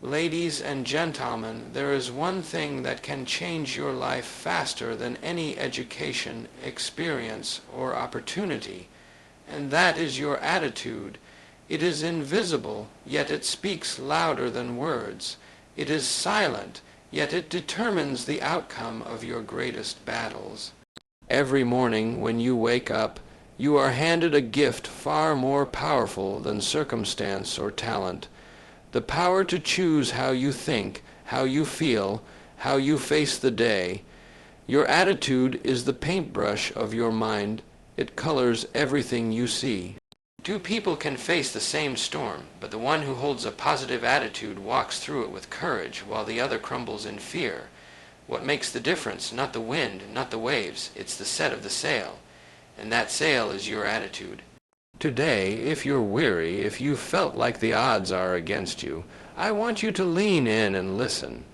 Ladies and gentlemen, there is one thing that can change your life faster than any education, experience, or opportunity, and that is your attitude. It is invisible, yet it speaks louder than words. It is silent, yet it determines the outcome of your greatest battles. Every morning when you wake up, you are handed a gift far more powerful than circumstance or talent. The power to choose how you think, how you feel, how you face the day. Your attitude is the paintbrush of your mind. It colors everything you see. Two people can face the same storm, but the one who holds a positive attitude walks through it with courage, while the other crumbles in fear. What makes the difference? Not the wind, not the waves. It's the set of the sail. And that sail is your attitude. Today, if you're weary, if you felt like the odds are against you, I want you to lean in and listen.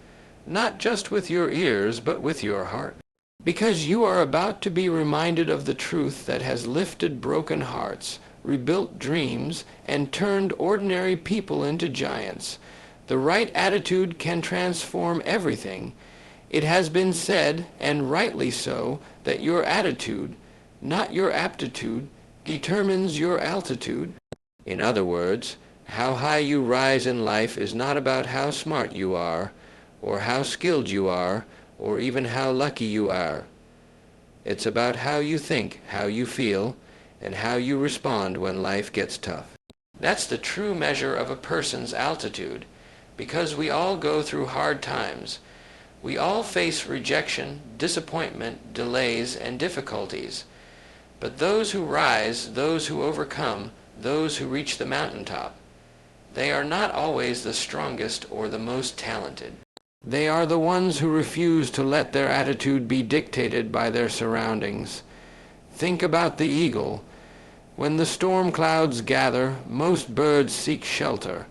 Not just with your ears, but with your heart. Because you are about to be reminded of the truth that has lifted broken hearts, rebuilt dreams, and turned ordinary people into giants. The right attitude can transform everything. It has been said, and rightly so, that your attitude, not your aptitude, determines your altitude. In other words, how high you rise in life is not about how smart you are, or how skilled you are, or even how lucky you are. It's about how you think, how you feel, and how you respond when life gets tough. That's the true measure of a person's altitude, because we all go through hard times. We all face rejection, disappointment, delays, and difficulties. But those who rise, those who overcome, those who reach the mountaintop, they are not always the strongest or the most talented. They are the ones who refuse to let their attitude be dictated by their surroundings. Think about the eagle. When the storm clouds gather, most birds seek shelter.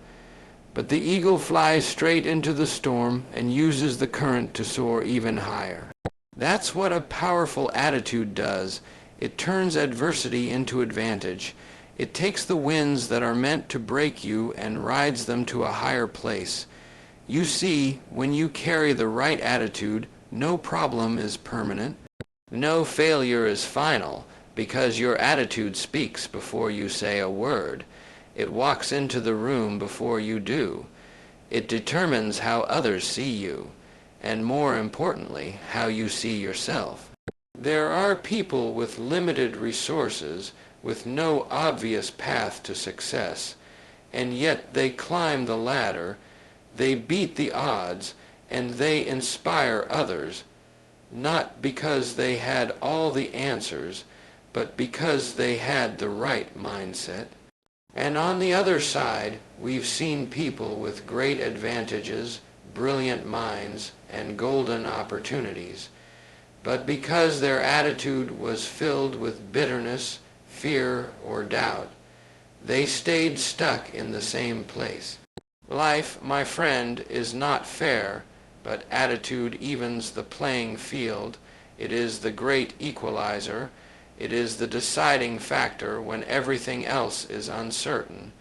But the eagle flies straight into the storm and uses the current to soar even higher. That's what a powerful attitude does. It turns adversity into advantage. It takes the winds that are meant to break you and rides them to a higher place. You see, when you carry the right attitude, no problem is permanent. No failure is final, because your attitude speaks before you say a word. It walks into the room before you do. It determines how others see you, and more importantly, how you see yourself. There are people with limited resources, with no obvious path to success, and yet they climb the ladder, they beat the odds, and they inspire others, not because they had all the answers, but because they had the right mindset. And on the other side, we've seen people with great advantages, brilliant minds, and golden opportunities. But because their attitude was filled with bitterness, fear, or doubt, they stayed stuck in the same place. Life, my friend, is not fair, but attitude evens the playing field. It is the great equalizer. It is the deciding factor when everything else is uncertain.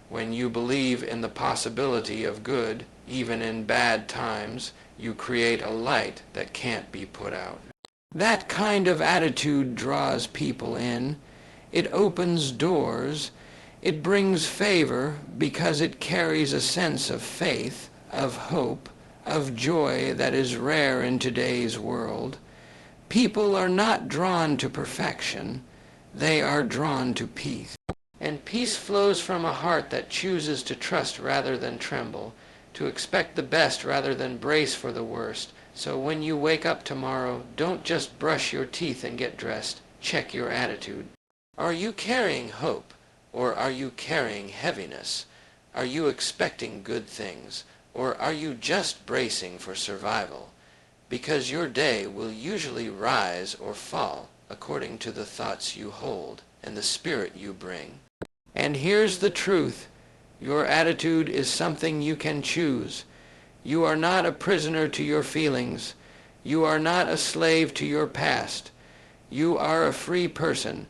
When you believe in the possibility of good, even in bad times, you create a light that can't be put out. That kind of attitude draws people in. It opens doors. It brings favor because it carries a sense of faith, of hope, of joy that is rare in today's world. People are not drawn to perfection. They are drawn to peace. And peace flows from a heart that chooses to trust rather than tremble, to expect the best rather than brace for the worst. So when you wake up tomorrow, don't just brush your teeth and get dressed. Check your attitude. Are you carrying hope, or are you carrying heaviness? Are you expecting good things, or are you just bracing for survival? Because your day will usually rise or fall according to the thoughts you hold and the spirit you bring. And here's the truth. Your attitude is something you can choose. You are not a prisoner to your feelings. You are not a slave to your past. You are a free person.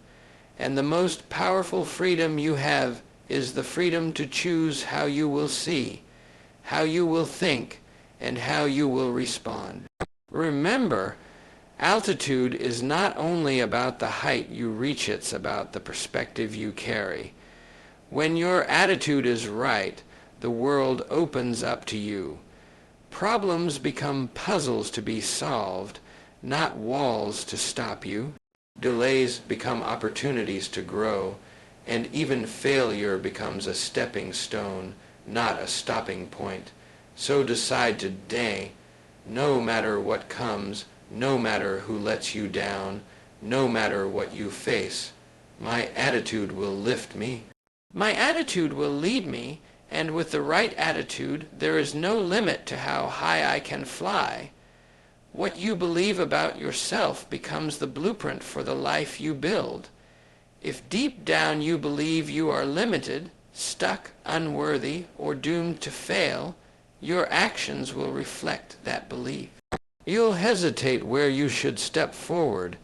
And the most powerful freedom you have is the freedom to choose how you will see. how you will think, and how you will respond. Remember, altitude is not only about the height you reach, it's about the perspective you carry. When your attitude is right, the world opens up to you. Problems become puzzles to be solved, not walls to stop you. Delays become opportunities to grow, and even failure becomes a stepping stone, not a stopping point. So decide today, no matter what comes, no matter who lets you down, no matter what you face, my attitude will lift me. My attitude will lead me, and with the right attitude, there is no limit to how high I can fly. What you believe about yourself becomes the blueprint for the life you build. If deep down you believe you are limited, stuck, unworthy, or doomed to fail, your actions will reflect that belief. You'll hesitate where you should step forward.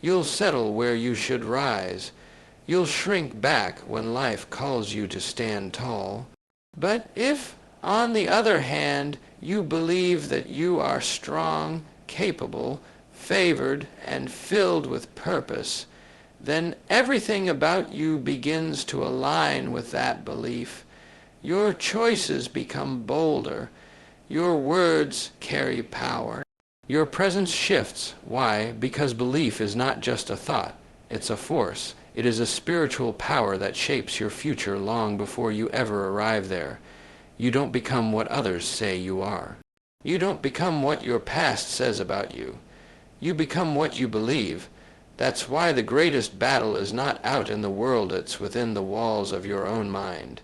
You'll settle where you should rise. You'll shrink back when life calls you to stand tall. But if, on the other hand, you believe that you are strong, capable, favored, and filled with purpose, then everything about you begins to align with that belief. Your choices become bolder. Your words carry power. Your presence shifts. Why? Because belief is not just a thought. It's a force. It is a spiritual power that shapes your future long before you ever arrive there. You don't become what others say you are. You don't become what your past says about you. You become what you believe. That's why the greatest battle is not out in the world, it's within the walls of your own mind.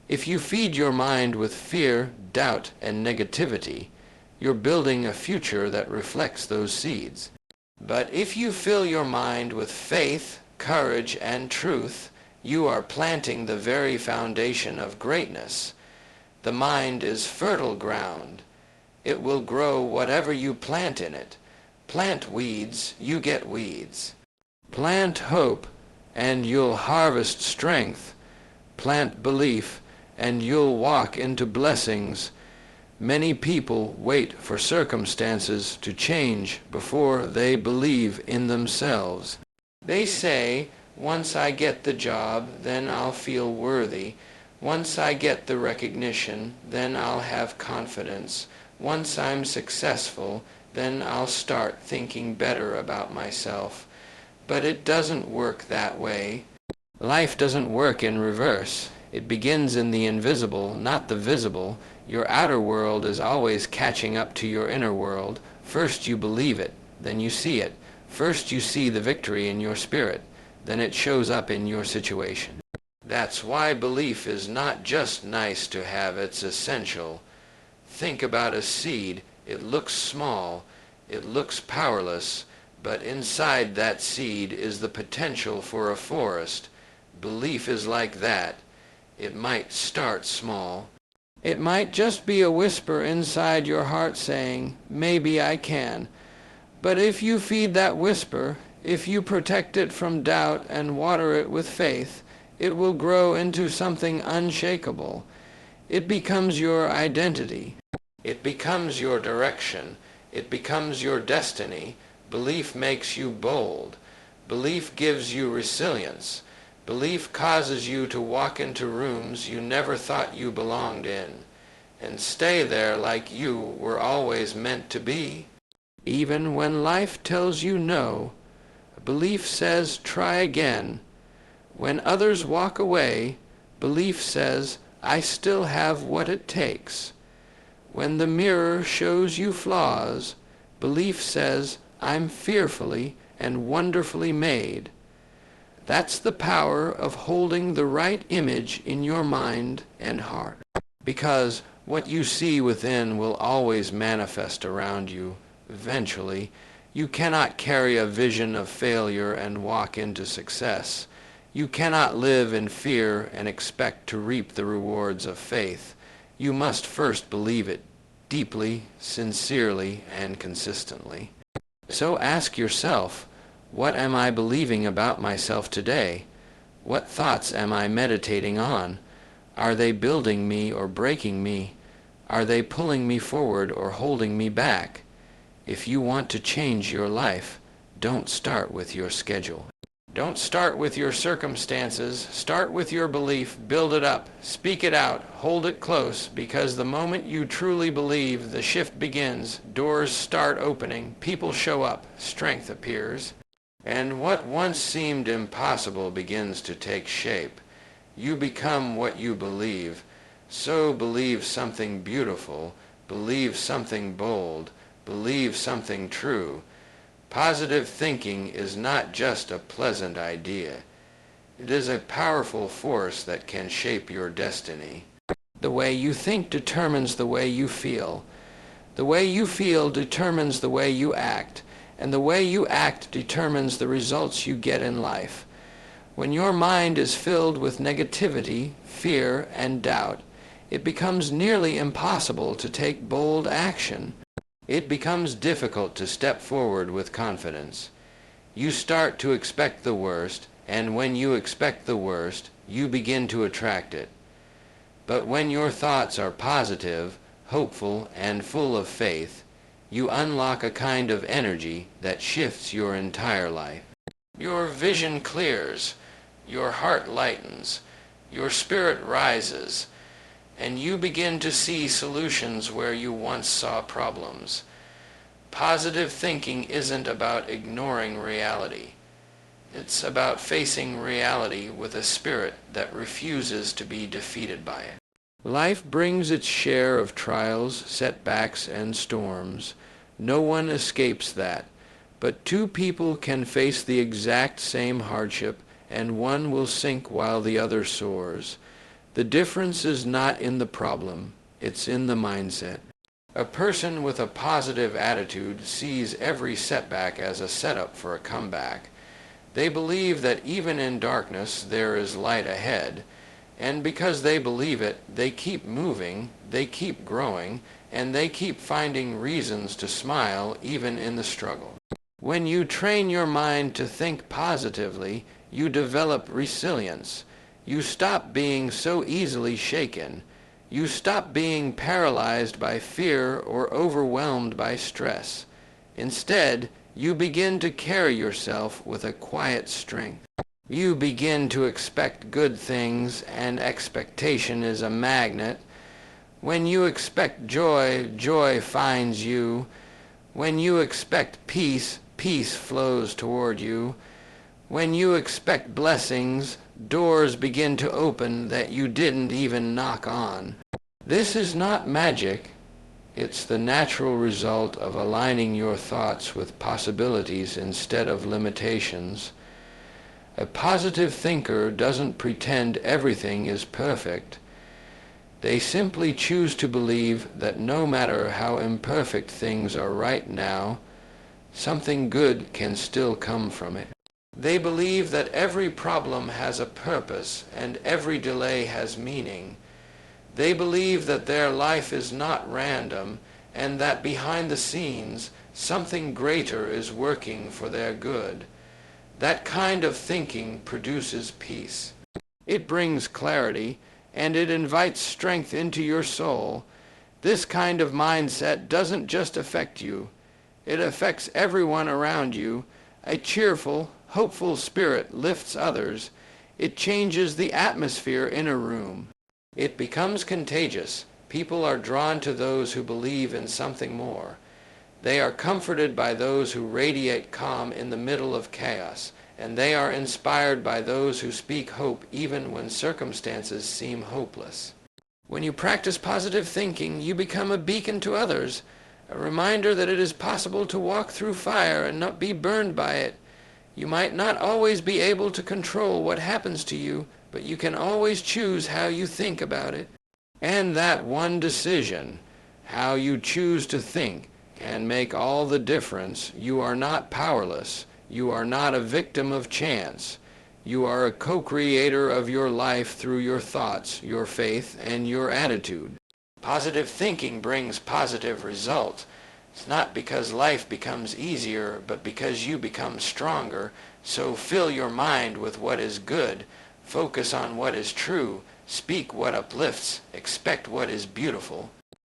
If you feed your mind with fear, doubt, and negativity, you're building a future that reflects those seeds. But if you fill your mind with faith, courage, and truth, you are planting the very foundation of greatness. The mind is fertile ground. It will grow whatever you plant in it. Plant weeds, you get weeds. Plant hope, and you'll harvest strength. Plant belief, and you'll walk into blessings. Many people wait for circumstances to change before they believe in themselves. They say, once I get the job, then I'll feel worthy. Once I get the recognition, then I'll have confidence. Once I'm successful, then I'll start thinking better about myself. But it doesn't work that way. Life doesn't work in reverse. It begins in the invisible, not the visible. Your outer world is always catching up to your inner world. First you believe it, then you see it. First you see the victory in your spirit, then it shows up in your situation. That's why belief is not just nice to have, it's essential. Think about a seed. It looks small, it looks powerless, but inside that seed is the potential for a forest. Belief is like that. It might start small. It might just be a whisper inside your heart saying, maybe I can. But if you feed that whisper, if you protect it from doubt and water it with faith, it will grow into something unshakable. It becomes your identity. It becomes your direction. It becomes your destiny. Belief makes you bold. Belief gives you resilience. Belief causes you to walk into rooms you never thought you belonged in, and stay there like you were always meant to be. Even when life tells you no, belief says try again. When others walk away, belief says I still have what it takes. When the mirror shows you flaws, belief says I'm fearfully and wonderfully made. That's the power of holding the right image in your mind and heart. Because what you see within will always manifest around you. Eventually, you cannot carry a vision of failure and walk into success. You cannot live in fear and expect to reap the rewards of faith. You must first believe it deeply, sincerely, and consistently. So ask yourself, what am I believing about myself today? What thoughts am I meditating on? Are they building me or breaking me? Are they pulling me forward or holding me back? If you want to change your life, don't start with your schedule. Don't start with your circumstances. Start with your belief. Build it up. Speak it out. Hold it close, because the moment you truly believe, the shift begins. Doors start opening. People show up. Strength appears. And what once seemed impossible begins to take shape. You become what you believe. So believe something beautiful. Believe something bold. Believe something true. Positive thinking is not just a pleasant idea. It is a powerful force that can shape your destiny. The way you think determines the way you feel. The way you feel determines the way you act, and the way you act determines the results you get in life. When your mind is filled with negativity, fear, and doubt, it becomes nearly impossible to take bold action. It becomes difficult to step forward with confidence. You start to expect the worst, and when you expect the worst, you begin to attract it. But when your thoughts are positive, hopeful, and full of faith, you unlock a kind of energy that shifts your entire life. Your vision clears, your heart lightens, your spirit rises, and you begin to see solutions where you once saw problems. Positive thinking isn't about ignoring reality. It's about facing reality with a spirit that refuses to be defeated by it. Life brings its share of trials, setbacks, and storms. No one escapes that. But two people can face the exact same hardship, and one will sink while the other soars. The difference is not in the problem, it's in the mindset. A person with a positive attitude sees every setback as a setup for a comeback. They believe that even in darkness there is light ahead, and because they believe it, they keep moving, they keep growing, and they keep finding reasons to smile even in the struggle. When you train your mind to think positively, you develop resilience. You stop being so easily shaken. You stop being paralyzed by fear or overwhelmed by stress. Instead, you begin to carry yourself with a quiet strength. You begin to expect good things, and expectation is a magnet. When you expect joy, joy finds you. When you expect peace, peace flows toward you. When you expect blessings, doors begin to open that you didn't even knock on. This is not magic. It's the natural result of aligning your thoughts with possibilities instead of limitations. A positive thinker doesn't pretend everything is perfect. They simply choose to believe that no matter how imperfect things are right now, something good can still come from it. They believe that every problem has a purpose and every delay has meaning. They believe that their life is not random and that behind the scenes something greater is working for their good. That kind of thinking produces peace. It brings clarity and it invites strength into your soul. This kind of mindset doesn't just affect you. It affects everyone around you. A cheerful, hopeful spirit lifts others. It changes the atmosphere in a room. It becomes contagious. People are drawn to those who believe in something more. They are comforted by those who radiate calm in the middle of chaos, and they are inspired by those who speak hope even when circumstances seem hopeless. When you practice positive thinking, you become a beacon to others, a reminder that it is possible to walk through fire and not be burned by it. You might not always be able to control what happens to you, but you can always choose how you think about it. And that one decision, how you choose to think, can make all the difference. You are not powerless. You are not a victim of chance. You are a co-creator of your life through your thoughts, your faith, and your attitude. Positive thinking brings positive results. It's not because life becomes easier, but because you become stronger. So fill your mind with what is good. Focus on what is true. Speak what uplifts. Expect what is beautiful.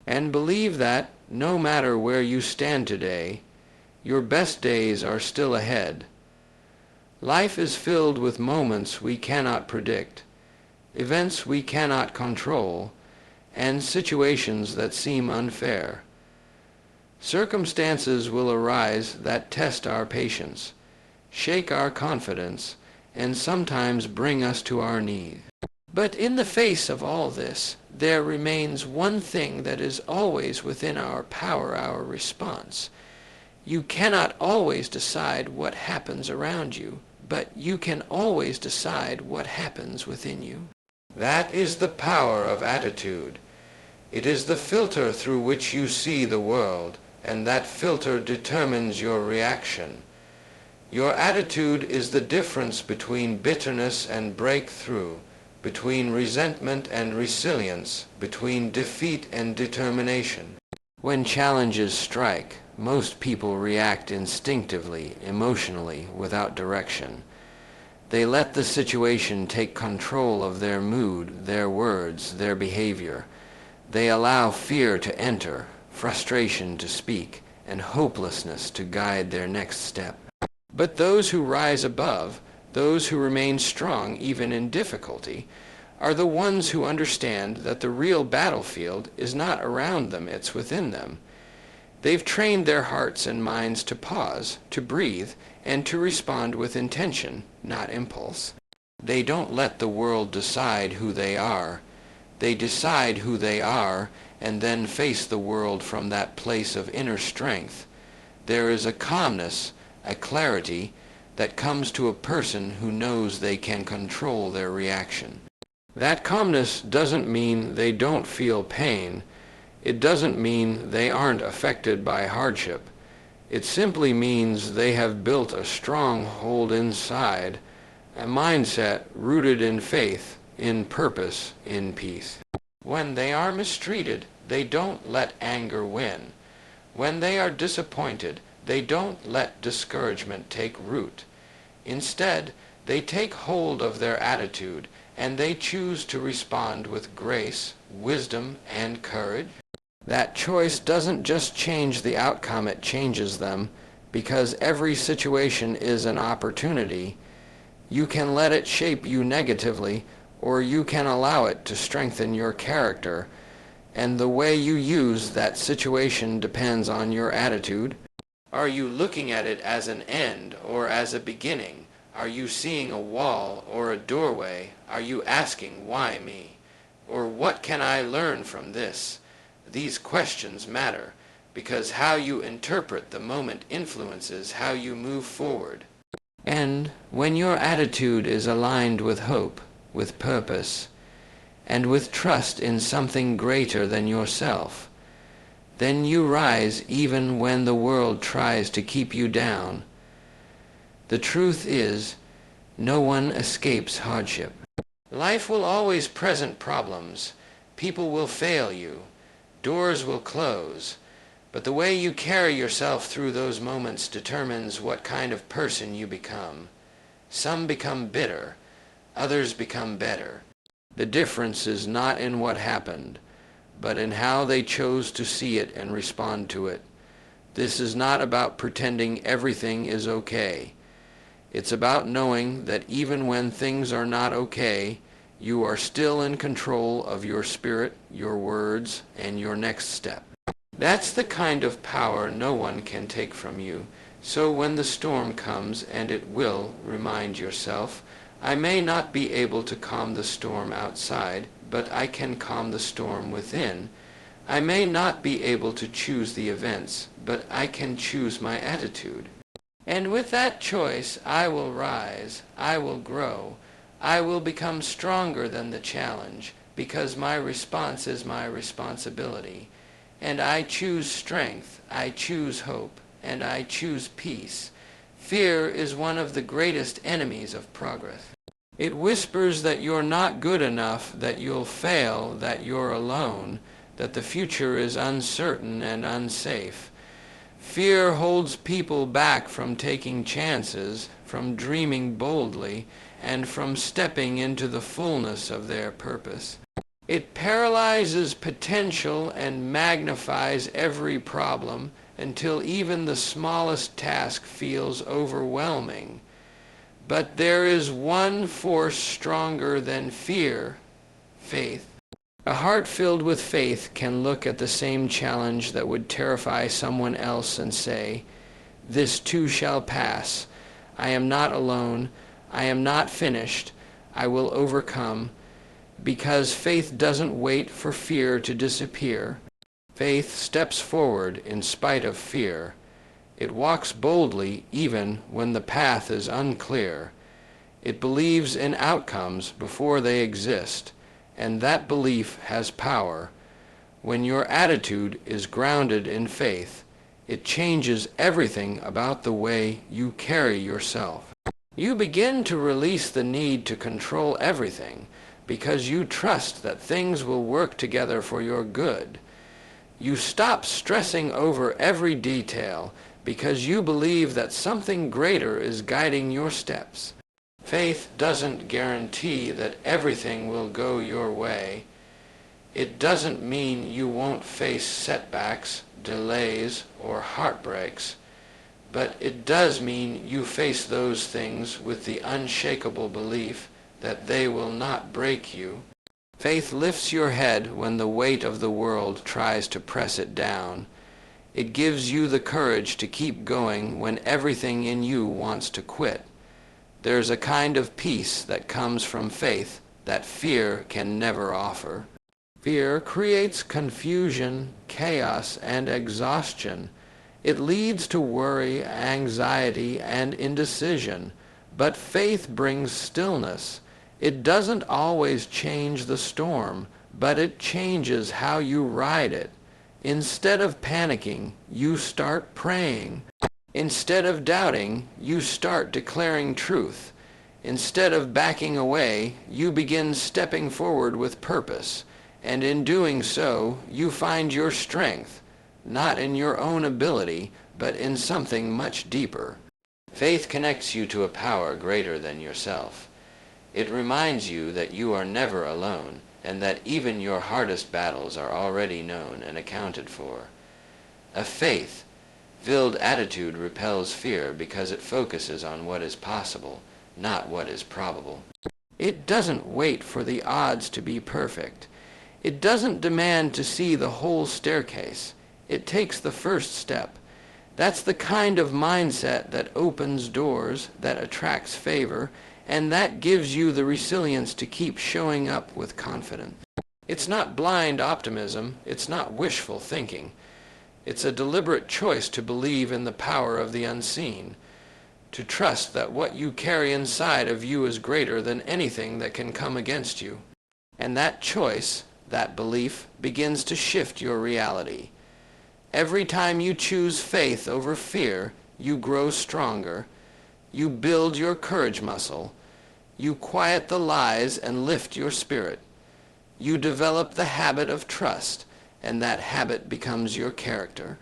And believe that, no matter where you stand today, your best days are still ahead. Life is filled with moments we cannot predict, events we cannot control, and situations that seem unfair. Circumstances will arise that test our patience, shake our confidence, and sometimes bring us to our knees. But in the face of all this, there remains one thing that is always within our power, our response. You cannot always decide what happens around you, but you can always decide what happens within you. That is the power of attitude. It is the filter through which you see the world, and that filter determines your reaction. Your attitude is the difference between bitterness and breakthrough, between resentment and resilience, between defeat and determination. When challenges strike, most people react instinctively, emotionally, without direction. They let the situation take control of their mood, their words, their behavior. They allow fear to enter, frustration to speak, and hopelessness to guide their next step. But those who rise above, those who remain strong even in difficulty, are the ones who understand that the real battlefield is not around them, it's within them. They've trained their hearts and minds to pause, to breathe, and to respond with intention, not impulse. They don't let the world decide who they are. They decide who they are and then face the world from that place of inner strength. There is a calmness, a clarity, that comes to a person who knows they can control their reaction. That calmness doesn't mean they don't feel pain. It doesn't mean they aren't affected by hardship. It simply means they have built a stronghold inside, a mindset rooted in faith, in purpose, in peace. When they are mistreated, they don't let anger win. When they are disappointed, they don't let discouragement take root. Instead, they take hold of their attitude and they choose to respond with grace, wisdom, and courage. That choice doesn't just change the outcome, it changes them, because every situation is an opportunity. You can let it shape you negatively, or you can allow it to strengthen your character, and the way you use that situation depends on your attitude. Are you looking at it as an end or as a beginning? Are you seeing a wall or a doorway? Are you asking, why me? Or what can I learn from this? These questions matter, because how you interpret the moment influences how you move forward. And when your attitude is aligned with hope, with purpose, and with trust in something greater than yourself, then you rise even when the world tries to keep you down. The truth is, no one escapes hardship. Life will always present problems. People will fail you. Doors will close. But the way you carry yourself through those moments determines what kind of person you become. Some become bitter. Others become better. The difference is not in what happened, but in how they chose to see it and respond to it. This is not about pretending everything is okay. It's about knowing that even when things are not okay, you are still in control of your spirit, your words, and your next step. That's the kind of power no one can take from you. So when the storm comes, and it will, remind yourself, I may not be able to calm the storm outside, but I can calm the storm within. I may not be able to choose the events, but I can choose my attitude. And with that choice, I will rise, I will grow, I will become stronger than the challenge, because my response is my responsibility. And I choose strength, I choose hope, and I choose peace. Fear is one of the greatest enemies of progress. It whispers that you're not good enough, that you'll fail, that you're alone, that the future is uncertain and unsafe. Fear holds people back from taking chances, from dreaming boldly, and from stepping into the fullness of their purpose. It paralyzes potential and magnifies every problem until even the smallest task feels overwhelming. But there is one force stronger than fear: faith. A heart filled with faith can look at the same challenge that would terrify someone else and say, "This too shall pass. I am not alone. I am not finished. I will overcome." Because faith doesn't wait for fear to disappear. Faith steps forward in spite of fear. It walks boldly even when the path is unclear. It believes in outcomes before they exist, and that belief has power. When your attitude is grounded in faith, it changes everything about the way you carry yourself. You begin to release the need to control everything because you trust that things will work together for your good. You stop stressing over every detail because you believe that something greater is guiding your steps. Faith doesn't guarantee that everything will go your way. It doesn't mean you won't face setbacks, delays, or heartbreaks, but it does mean you face those things with the unshakable belief that they will not break you. Faith lifts your head when the weight of the world tries to press it down. It gives you the courage to keep going when everything in you wants to quit. There's a kind of peace that comes from faith that fear can never offer. Fear creates confusion, chaos, and exhaustion. It leads to worry, anxiety, and indecision. But faith brings stillness. It doesn't always change the storm, but it changes how you ride it. Instead of panicking, you start praying. Instead of doubting, you start declaring truth. Instead of backing away, you begin stepping forward with purpose. And in doing so, you find your strength, not in your own ability, but in something much deeper. Faith connects you to a power greater than yourself. It reminds you that you are never alone, and that even your hardest battles are already known and accounted for. A faith-filled attitude repels fear because it focuses on what is possible, not what is probable. It doesn't wait for the odds to be perfect. It doesn't demand to see the whole staircase. It takes the first step. That's the kind of mindset that opens doors, that attracts favor, and that gives you the resilience to keep showing up with confidence. It's not blind optimism. It's not wishful thinking. It's a deliberate choice to believe in the power of the unseen, to trust that what you carry inside of you is greater than anything that can come against you. And that choice, that belief, begins to shift your reality. Every time you choose faith over fear, you grow stronger. You build your courage muscle. You quiet the lies and lift your spirit. You develop the habit of trust, and that habit becomes your character.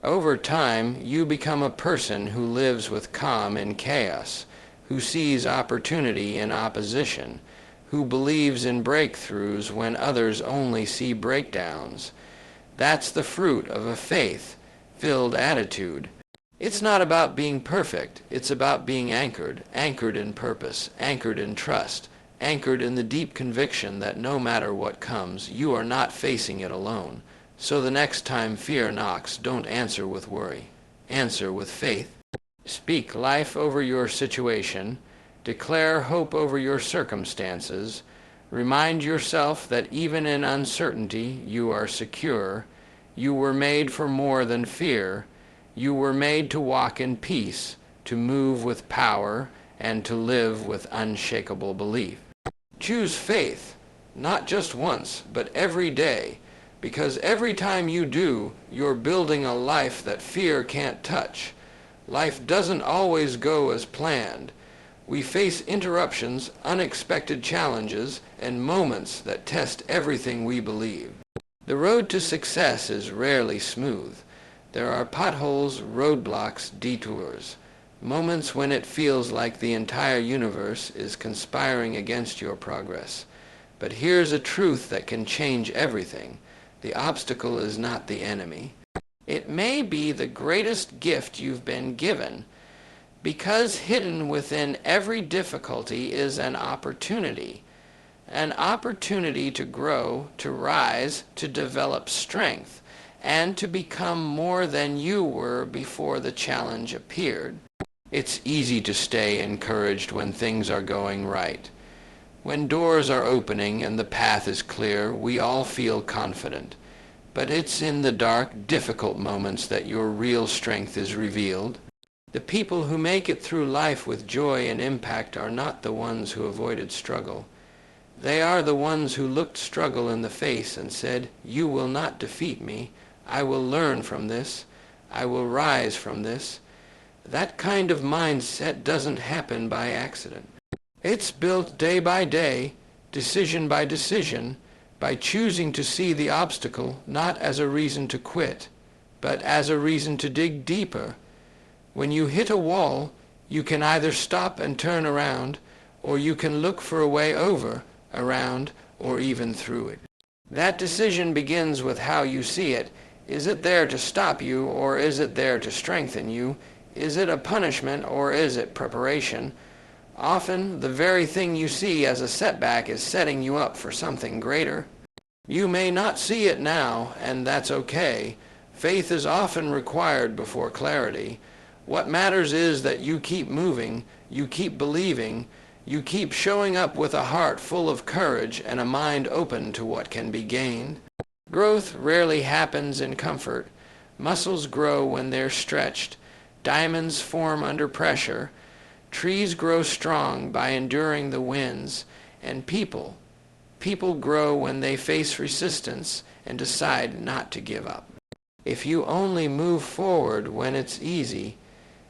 Over time, you become a person who lives with calm in chaos, who sees opportunity in opposition, who believes in breakthroughs when others only see breakdowns. That's the fruit of a faith-filled attitude. It's not about being perfect. It's about being anchored in purpose, anchored in trust, anchored in the deep conviction that no matter what comes, you are not facing it alone. So the next time fear knocks, don't answer with worry. Answer with faith. Speak life over your situation. Declare hope over your circumstances. Remind yourself that even in uncertainty, you are secure. You were made for more than fear. You were made to walk in peace, to move with power, and to live with unshakable belief. Choose faith, not just once, but every day, because every time you do, you're building a life that fear can't touch. Life doesn't always go as planned. We face interruptions, unexpected challenges, and moments that test everything we believe. The road to success is rarely smooth. There are potholes, roadblocks, detours, moments when it feels like the entire universe is conspiring against your progress. But here's a truth that can change everything. The obstacle is not the enemy. It may be the greatest gift you've been given, because hidden within every difficulty is an opportunity to grow, to rise, to develop strength, and to become more than you were before the challenge appeared. It's easy to stay encouraged when things are going right. When doors are opening and the path is clear, we all feel confident. But it's in the dark, difficult moments that your real strength is revealed. The people who make it through life with joy and impact are not the ones who avoided struggle. They are the ones who looked struggle in the face and said, "You will not defeat me. I will learn from this. I will rise from this." That kind of mindset doesn't happen by accident. It's built day by day, decision by decision, by choosing to see the obstacle not as a reason to quit, but as a reason to dig deeper. When you hit a wall, you can either stop and turn around, or you can look for a way over, around, or even through it. That decision begins with how you see it. Is it there to stop you, or is it there to strengthen you? Is it a punishment, or is it preparation? Often, the very thing you see as a setback is setting you up for something greater. You may not see it now, and that's okay. Faith is often required before clarity. What matters is that you keep moving, you keep believing, you keep showing up with a heart full of courage and a mind open to what can be gained. Growth rarely happens in comfort. Muscles grow when they're stretched. Diamonds form under pressure. Trees grow strong by enduring the winds. And people grow when they face resistance and decide not to give up. If you only move forward when it's easy,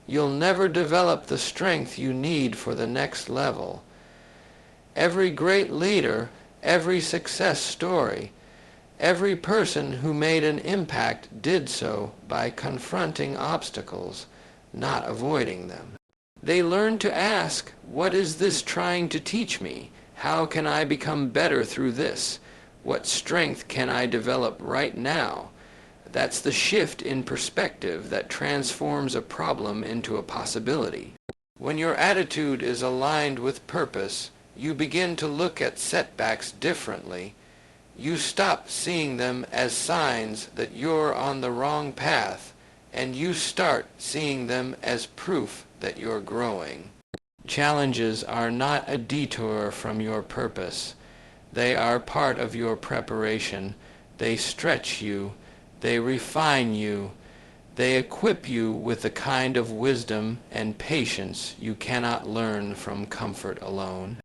you'll never develop the strength you need for the next level. Every great leader, every success story, every person who made an impact did so by confronting obstacles, not avoiding them. They learned to ask, "What is this trying to teach me? How can I become better through this? What strength can I develop right now?" That's the shift in perspective that transforms a problem into a possibility. When your attitude is aligned with purpose, you begin to look at setbacks differently. You stop seeing them as signs that you're on the wrong path, and you start seeing them as proof that you're growing. Challenges are not a detour from your purpose. They are part of your preparation. They stretch you. They refine you. They equip you with the kind of wisdom and patience you cannot learn from comfort alone.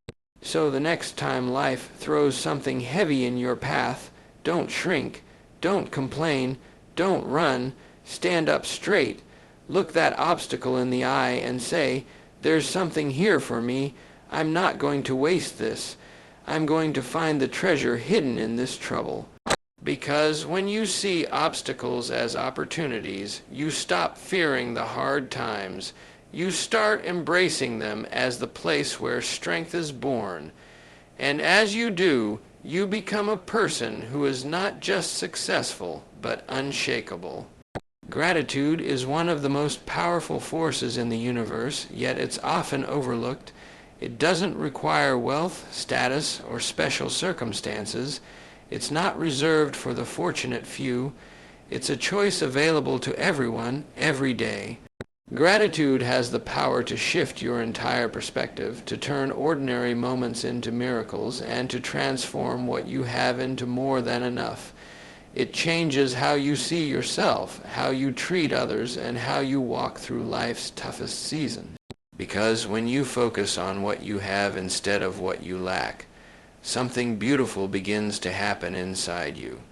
So the next time life throws something heavy in your path, don't shrink, don't complain, don't run, stand up straight. Look that obstacle in the eye and say, "There's something here for me. I'm not going to waste this. I'm going to find the treasure hidden in this trouble." Because when you see obstacles as opportunities, you stop fearing the hard times. You start embracing them as the place where strength is born. And as you do, you become a person who is not just successful, but unshakable. Gratitude is one of the most powerful forces in the universe, yet it's often overlooked. It doesn't require wealth, status, or special circumstances. It's not reserved for the fortunate few. It's a choice available to everyone, every day. Gratitude has the power to shift your entire perspective, to turn ordinary moments into miracles, and to transform what you have into more than enough. It changes how you see yourself, how you treat others, and how you walk through life's toughest season. Because when you focus on what you have instead of what you lack, something beautiful begins to happen inside you.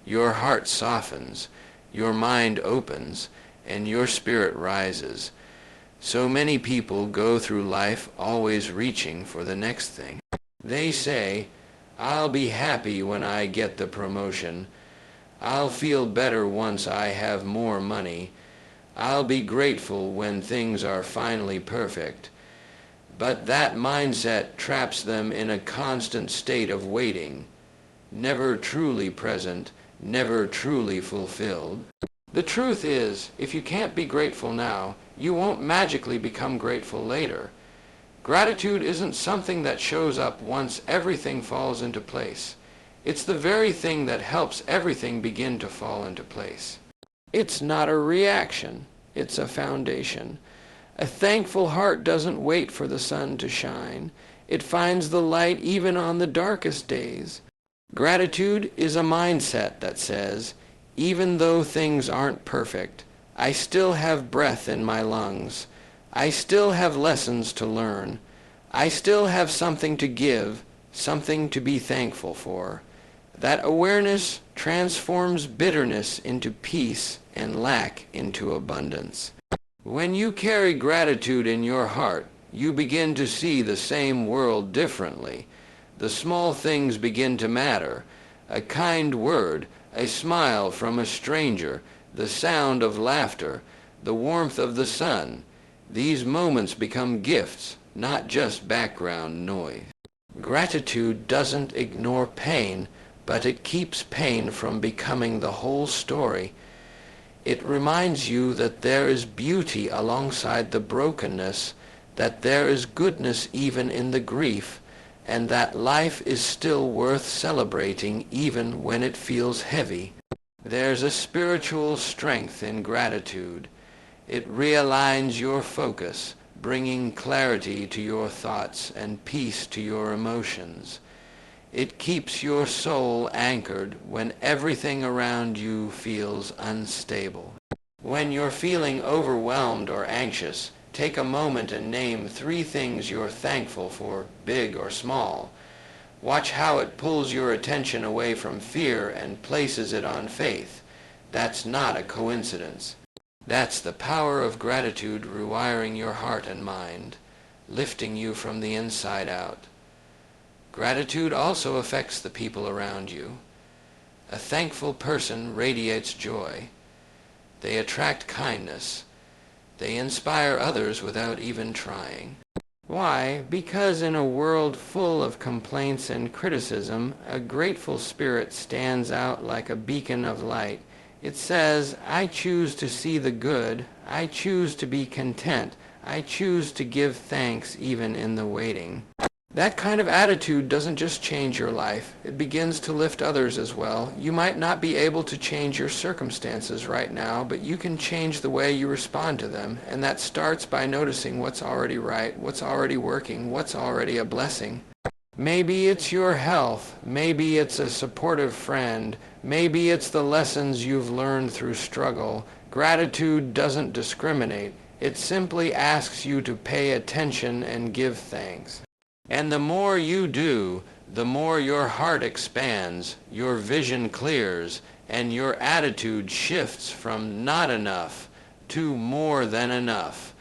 Your heart softens, your mind opens, and your spirit rises. So many people go through life always reaching for the next thing. They say, "I'll be happy when I get the promotion. I'll feel better once I have more money. I'll be grateful when things are finally perfect." but that mindset traps them in a constant state of waiting, never truly present, never truly fulfilled. The truth is, if you can't be grateful now, you won't magically become grateful later. Gratitude isn't something that shows up once everything falls into place. It's the very thing that helps everything begin to fall into place. It's not a reaction, it's a foundation. A thankful heart doesn't wait for the sun to shine. It finds the light even on the darkest days. Gratitude is a mindset that says, even though things aren't perfect, I still have breath in my lungs. I still have lessons to learn. I still have something to give, something to be thankful for. That awareness transforms bitterness into peace and lack into abundance. When you carry gratitude in your heart, you begin to see the same world differently. The small things begin to matter. A kind word, a smile from a stranger, the sound of laughter, the warmth of the sun. These moments become gifts, not just background noise. Gratitude doesn't ignore pain, but it keeps pain from becoming the whole story. It reminds you that there is beauty alongside the brokenness, that there is goodness even in the grief, and that life is still worth celebrating even when it feels heavy. There's a spiritual strength in gratitude. It realigns your focus, bringing clarity to your thoughts and peace to your emotions. It keeps your soul anchored when everything around you feels unstable. When you're feeling overwhelmed or anxious, take a moment and name 3 things you're thankful for, big or small. Watch how it pulls your attention away from fear and places it on faith. That's not a coincidence. That's the power of gratitude rewiring your heart and mind, lifting you from the inside out. Gratitude also affects the people around you. A thankful person radiates joy. They attract kindness. They inspire others without even trying. Why? Because in a world full of complaints and criticism, a grateful spirit stands out like a beacon of light. It says, I choose to see the good. I choose to be content. I choose to give thanks even in the waiting. That kind of attitude doesn't just change your life. It begins to lift others as well. You might not be able to change your circumstances right now, but you can change the way you respond to them, and that starts by noticing what's already right, what's already working, what's already a blessing. Maybe it's your health. Maybe it's a supportive friend. Maybe it's the lessons you've learned through struggle. Gratitude doesn't discriminate. It simply asks you to pay attention and give thanks. And the more you do, the more your heart expands, your vision clears, and your attitude shifts from not enough to more than enough.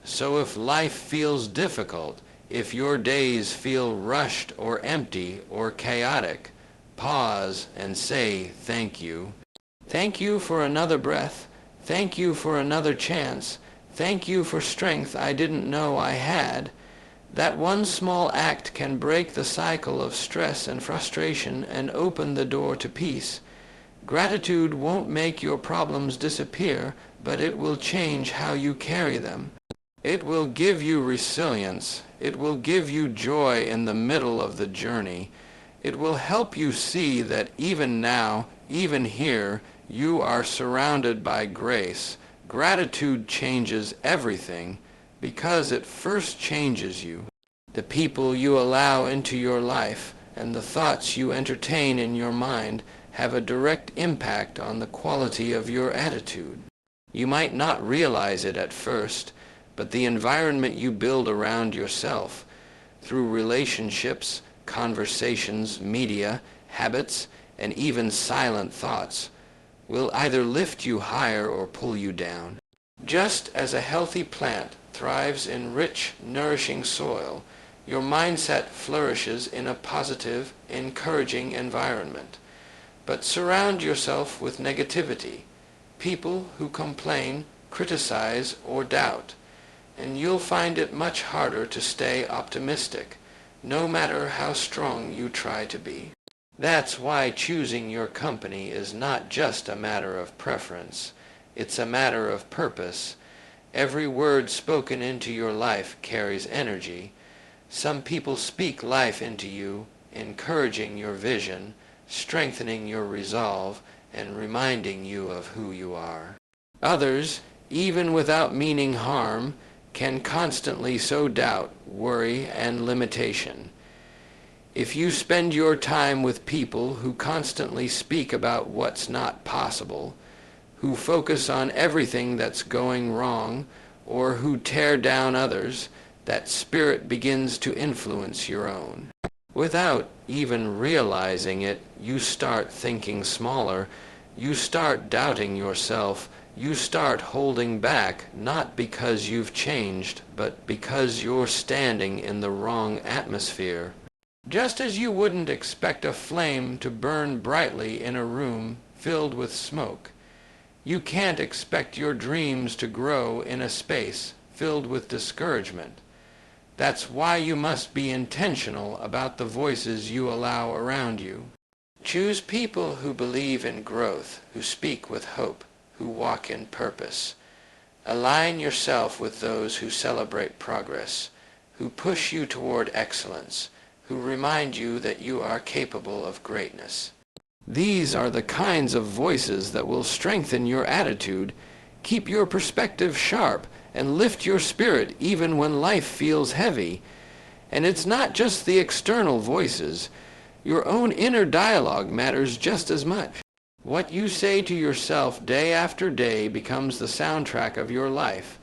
So if life feels difficult, if your days feel rushed or empty or chaotic, pause and say thank you. Thank you for another breath. Thank you for another chance. Thank you for strength I didn't know I had. That one small act can break the cycle of stress and frustration and open the door to peace. Gratitude won't make your problems disappear, but it will change how you carry them. It will give you resilience. It will give you joy in the middle of the journey. It will help you see that even now, even here, you are surrounded by grace. Gratitude changes everything, because it first changes you. The people you allow into your life and the thoughts you entertain in your mind have a direct impact on the quality of your attitude. You might not realize it at first, but the environment you build around yourself, through relationships, conversations, media, habits, and even silent thoughts, will either lift you higher or pull you down. Just as a healthy plant thrives in rich, nourishing soil, your mindset flourishes in a positive, encouraging environment. But surround yourself with negativity, people who complain, criticize, or doubt, and you'll find it much harder to stay optimistic, no matter how strong you try to be. That's why choosing your company is not just a matter of preference. It's a matter of purpose. Every word spoken into your life carries energy. Some people speak life into you, encouraging your vision, strengthening your resolve, and reminding you of who you are. Others, even without meaning harm, can constantly sow doubt, worry, and limitation. If you spend your time with people who constantly speak about what's not possible, who focus on everything that's going wrong, or who tear down others, that spirit begins to influence your own. Without even realizing it, you start thinking smaller, you start doubting yourself, you start holding back, not because you've changed, but because you're standing in the wrong atmosphere. Just as you wouldn't expect a flame to burn brightly in a room filled with smoke, you can't expect your dreams to grow in a space filled with discouragement. That's why you must be intentional about the voices you allow around you. Choose people who believe in growth, who speak with hope, who walk in purpose. Align yourself with those who celebrate progress, who push you toward excellence, who remind you that you are capable of greatness. These are the kinds of voices that will strengthen your attitude, keep your perspective sharp, and lift your spirit even when life feels heavy. And it's not just the external voices. Your own inner dialogue matters just as much. What you say to yourself day after day becomes the soundtrack of your life.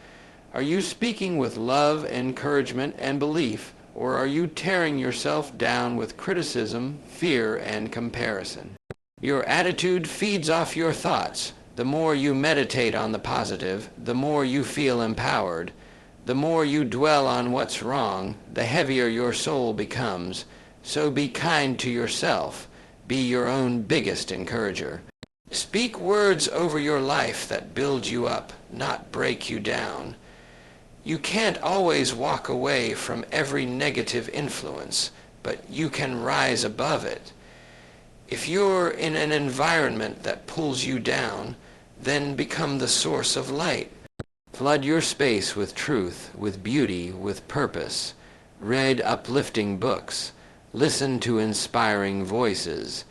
Are you speaking with love, encouragement, and belief, or are you tearing yourself down with criticism, fear, and comparison? Your attitude feeds off your thoughts. The more you meditate on the positive, the more you feel empowered. The more you dwell on what's wrong, the heavier your soul becomes. So be kind to yourself. Be your own biggest encourager. Speak words over your life that build you up, not break you down. You can't always walk away from every negative influence, but you can rise above it. If you're in an environment that pulls you down, then become the source of light. Flood your space with truth, with beauty, with purpose. Read uplifting books. Listen to inspiring voices.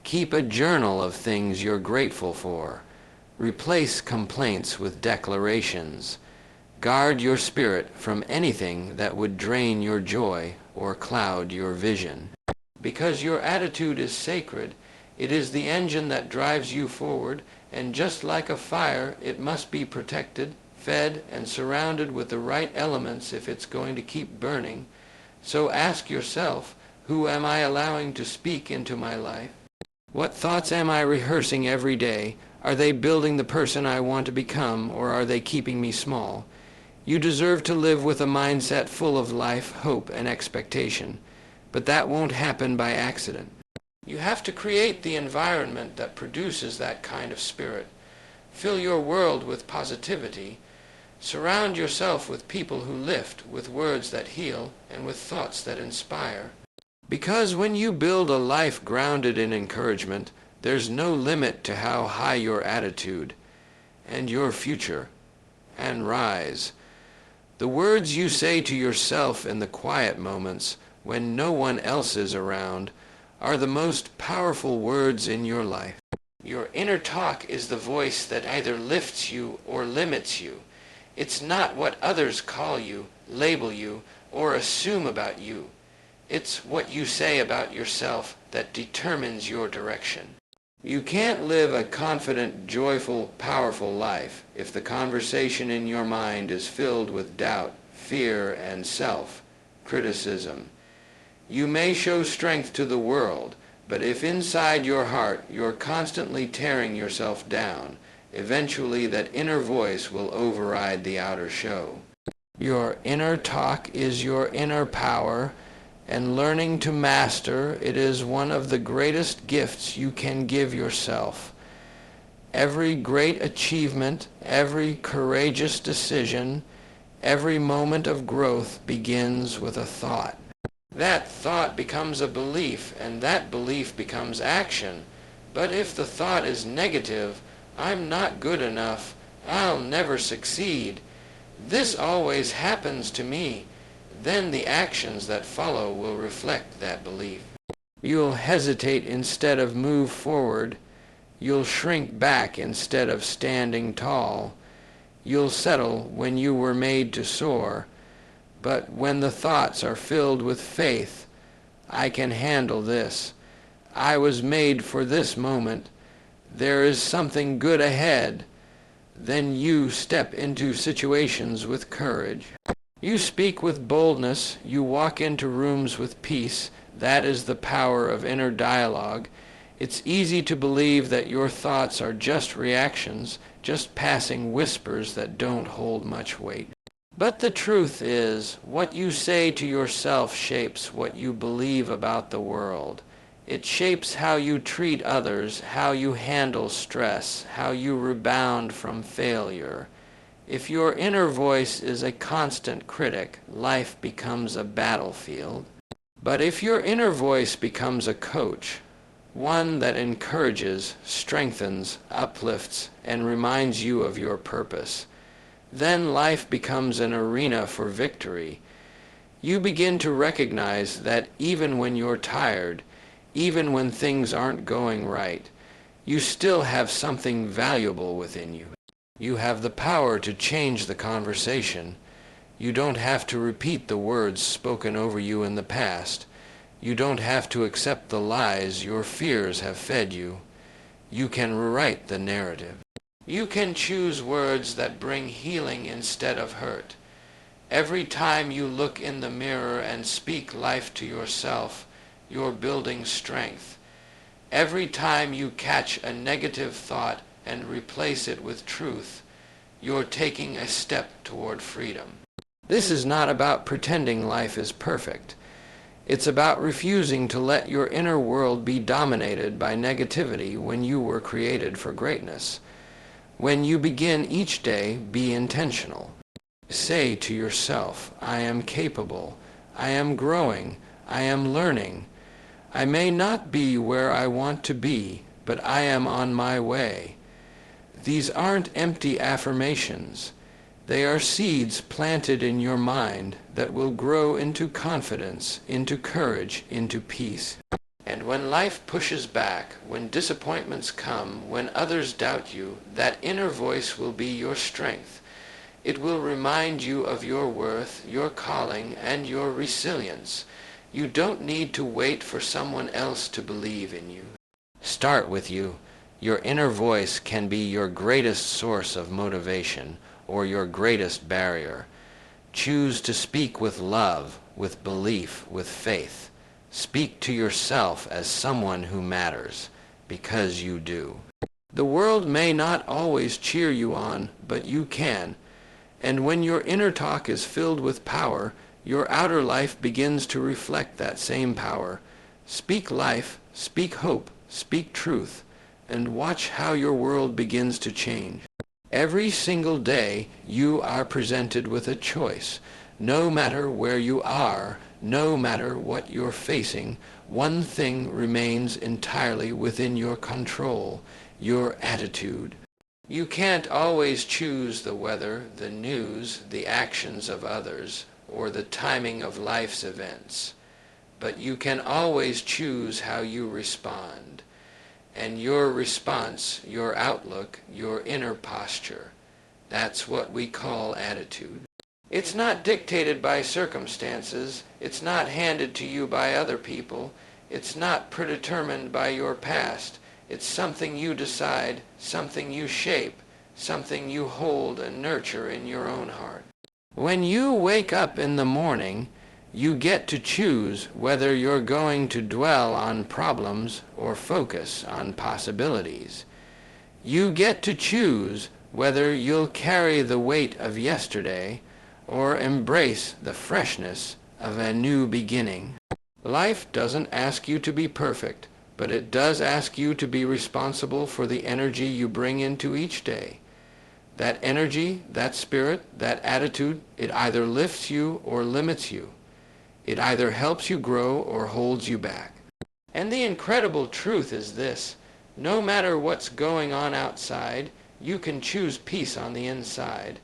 Keep a journal of things you're grateful for. Replace complaints with declarations. Guard your spirit from anything that would drain your joy or cloud your vision. Because your attitude is sacred, it is the engine that drives you forward, and just like a fire, it must be protected, fed, and surrounded with the right elements if it's going to keep burning. So ask yourself, who am I allowing to speak into my life? What thoughts am I rehearsing every day? Are they building the person I want to become, or are they keeping me small? You deserve to live with a mindset full of life, hope, and expectation. But that won't happen by accident. You have to create the environment that produces that kind of spirit. Fill your world with positivity. Surround yourself with people who lift, with words that heal, and with thoughts that inspire. Because when you build a life grounded in encouragement, there's no limit to how high your attitude and your future. And rise. The words you say to yourself in the quiet moments, when no one else is around, are the most powerful words in your life. Your inner talk is the voice that either lifts you or limits you. It's not what others call you, label you, or assume about you. It's what you say about yourself that determines your direction. You can't live a confident, joyful, powerful life if the conversation in your mind is filled with doubt, fear, and self-criticism. You may show strength to the world, but if inside your heart you're constantly tearing yourself down, eventually that inner voice will override the outer show. Your inner talk is your inner power, and learning to master it is one of the greatest gifts you can give yourself. Every great achievement, every courageous decision, Every moment of growth begins with a thought. That thought becomes a belief, and that belief becomes action. But if the thought is negative, I'm not good enough, I'll never succeed, this always happens to me, then the actions that follow will reflect that belief. You'll hesitate instead of move forward. You'll shrink back instead of standing tall. You'll settle when you were made to soar. But when the thoughts are filled with faith, I can handle this. I was made for this moment. There is something good ahead. Then you step into situations with courage. You speak with boldness. You walk into rooms with peace. That is the power of inner dialogue. It's easy to believe that your thoughts are just reactions, just passing whispers that don't hold much weight. But the truth is, what you say to yourself shapes what you believe about the world. It shapes how you treat others, how you handle stress, how you rebound from failure. If your inner voice is a constant critic, life becomes a battlefield. But if your inner voice becomes a coach, one that encourages, strengthens, uplifts, and reminds you of your purpose, then life becomes an arena for victory. You begin to recognize that even when you're tired, even when things aren't going right, you still have something valuable within you. You have the power to change the conversation. You don't have to repeat the words spoken over you in the past. You don't have to accept the lies your fears have fed you. You can rewrite the narrative. You can choose words that bring healing instead of hurt. Every time you look in the mirror and speak life to yourself, you're building strength. Every time you catch a negative thought and replace it with truth, you're taking a step toward freedom. This is not about pretending life is perfect. It's about refusing to let your inner world be dominated by negativity when you were created for greatness. When you begin each day, be intentional. Say to yourself, I am capable, I am growing, I am learning. I may not be where I want to be, but I am on my way. These aren't empty affirmations. They are seeds planted in your mind that will grow into confidence, into courage, into peace. And when life pushes back, when disappointments come, when others doubt you, that inner voice will be your strength. It will remind you of your worth, your calling, and your resilience. You don't need to wait for someone else to believe in you. Start with you. Your inner voice can be your greatest source of motivation or your greatest barrier. Choose to speak with love, with belief, with faith. Speak to yourself as someone who matters, because you do. The world may not always cheer you on, but you can. And when your inner talk is filled with power, your outer life begins to reflect that same power. Speak life, speak hope, speak truth, and watch how your world begins to change. Every single day, you are presented with a choice. No matter where you are, no matter what you're facing, one thing remains entirely within your control: your attitude. You can't always choose the weather, the news, the actions of others, or the timing of life's events. But you can always choose how you respond. And your response, your outlook, your inner posture, that's what we call attitude. It's not dictated by circumstances. It's not handed to you by other people. It's not predetermined by your past. It's something you decide, something you shape, something you hold and nurture in your own heart. When you wake up in the morning, you get to choose whether you're going to dwell on problems or focus on possibilities. You get to choose whether you'll carry the weight of yesterday or embrace the freshness of a new beginning. Life doesn't ask you to be perfect, but it does ask you to be responsible for the energy you bring into each day. That energy, that spirit, that attitude, it either lifts you or limits you. It either helps you grow or holds you back. And the incredible truth is this: no matter what's going on outside, you can choose peace on the inside.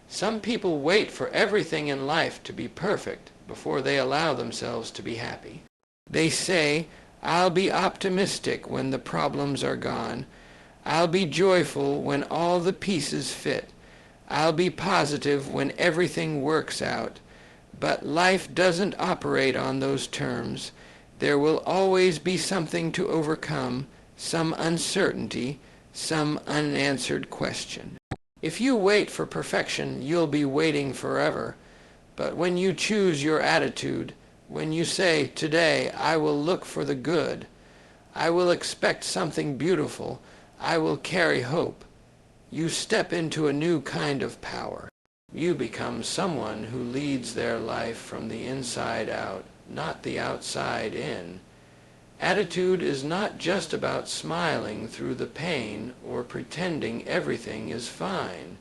Some people wait for everything in life to be perfect before they allow themselves to be happy. They say, "I'll be optimistic when the problems are gone. I'll be joyful when all the pieces fit. I'll be positive when everything works out." But life doesn't operate on those terms. There will always be something to overcome, some uncertainty, some unanswered question. If you wait for perfection, you'll be waiting forever. But when you choose your attitude, when you say, "Today I will look for the good, I will expect something beautiful, I will carry hope," you step into a new kind of power. You become someone who leads their life from the inside out, not the outside in. Attitude is not just about smiling through the pain or pretending everything is fine.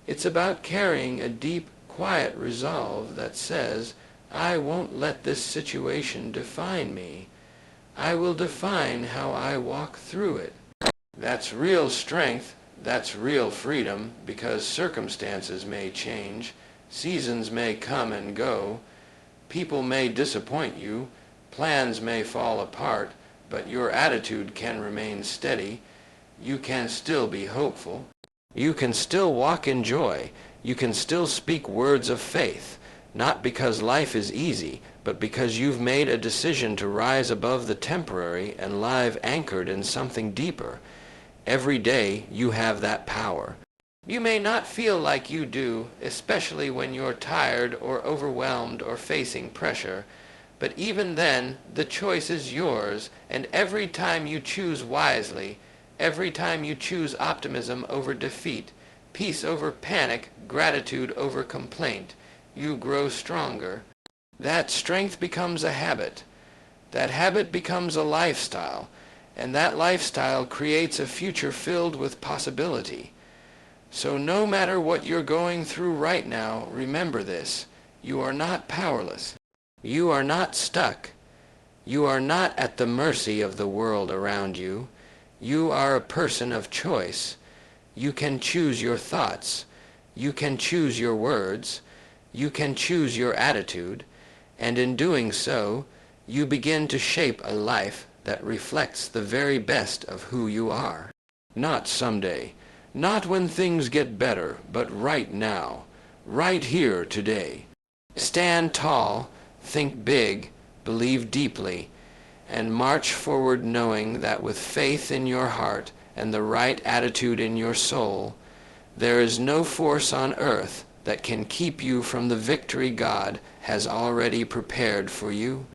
It's about carrying a deep, quiet resolve that says, "I won't let this situation define me. I will define how I walk through it." That's real strength. That's real freedom, because circumstances may change, seasons may come and go, people may disappoint you, plans may fall apart, but your attitude can remain steady. You can still be hopeful. You can still walk in joy. You can still speak words of faith, not because life is easy, but because you've made a decision to rise above the temporary and live anchored in something deeper. Every day you have that power. You may not feel like you do, especially when you're tired or overwhelmed or facing pressure, but even then the choice is yours, and every time you choose wisely, every time you choose optimism over defeat, peace over panic, gratitude over complaint, you grow stronger. That strength becomes a habit. That habit becomes a lifestyle. And that lifestyle creates a future filled with possibility. So no matter what you're going through right now, remember this: you are not powerless. You are not stuck. You are not at the mercy of the world around you. You are a person of choice. You can choose your thoughts. You can choose your words. You can choose your attitude. And in doing so, you begin to shape a life that reflects the very best of who you are. Not someday, not when things get better, but right now, right here today. Stand tall, think big, believe deeply, and march forward knowing that with faith in your heart and the right attitude in your soul, there is no force on earth that can keep you from the victory God has already prepared for you.